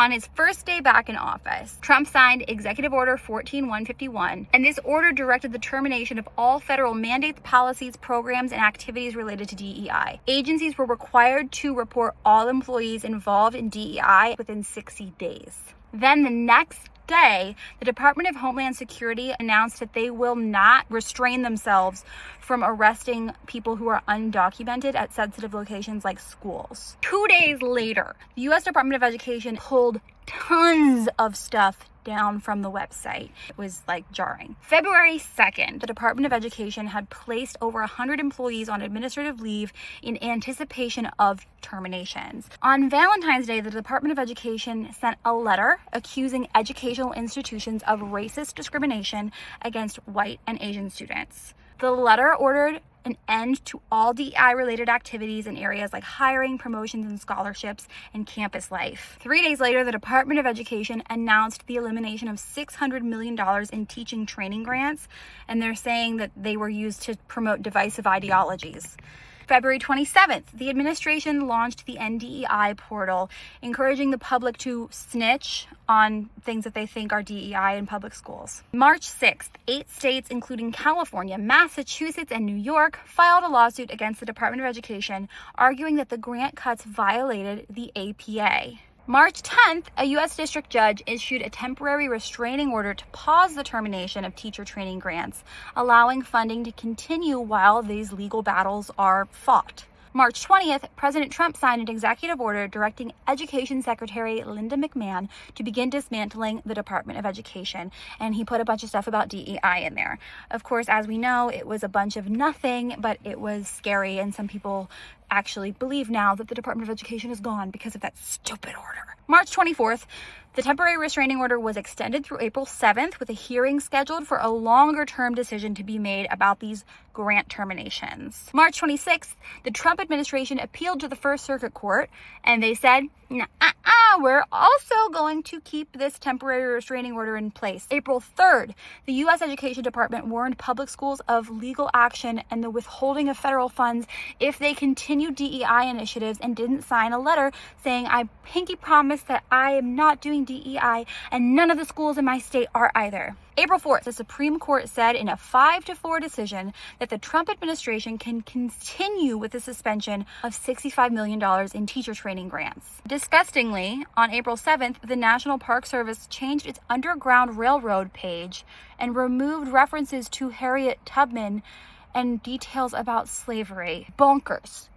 On his first day back in office, Trump signed Executive Order 14151, and this order directed the termination of all federal mandates, policies, programs, and activities related to DEI. Agencies were required to report all employees involved in DEI within 60 days. Then the next day, the Department of Homeland Security announced that they will not restrain themselves from arresting people who are undocumented at sensitive locations like schools. 2 days later, the U.S. Department of Education pulled tons of stuff down from the website. It was jarring. February 2nd, the Department of Education had placed over 100 employees on administrative leave in anticipation of terminations. On Valentine's Day, the Department of Education sent a letter accusing educational institutions of racist discrimination against white and Asian students. The letter ordered an end to all DEI-related activities in areas like hiring, promotions, and scholarships, and campus life. 3 days later, the Department of Education announced the elimination of $600 million in teaching training grants, and they're saying that they were used to promote divisive ideologies. February 27th, the administration launched the NDEI portal, encouraging the public to snitch on things that they think are DEI in public schools. March 6th, 8 states, including California, Massachusetts, and New York, filed a lawsuit against the Department of Education, arguing that the grant cuts violated the APA. March 10th, a U.S. district judge issued a temporary restraining order to pause the termination of teacher training grants, allowing funding to continue while these legal battles are fought. March 20th, President Trump signed an executive order directing Education Secretary Linda McMahon to begin dismantling the Department of Education, and he put a bunch of stuff about DEI in there. Of course, as we know, it was a bunch of nothing, but it was scary, and some people actually believe now that the Department of Education is gone because of that stupid order. March 24th, the temporary restraining order was extended through April 7th with a hearing scheduled for a longer-term decision to be made about these grant terminations. March 26th, the Trump administration appealed to the First Circuit Court, and they said, we're also going to keep this temporary restraining order in place. April 3rd, the U.S. Education Department warned public schools of legal action and the withholding of federal funds if they continued DEI initiatives and didn't sign a letter saying, I pinky promise that I am not doing DEI and none of the schools in my state are either. April 4th, the Supreme Court said in a 5-4 decision that the Trump administration can continue with the suspension of $65 million in teacher training grants. Disgustingly, on April 7th, the National Park Service changed its Underground Railroad page and removed references to Harriet Tubman and details about slavery. Bonkers.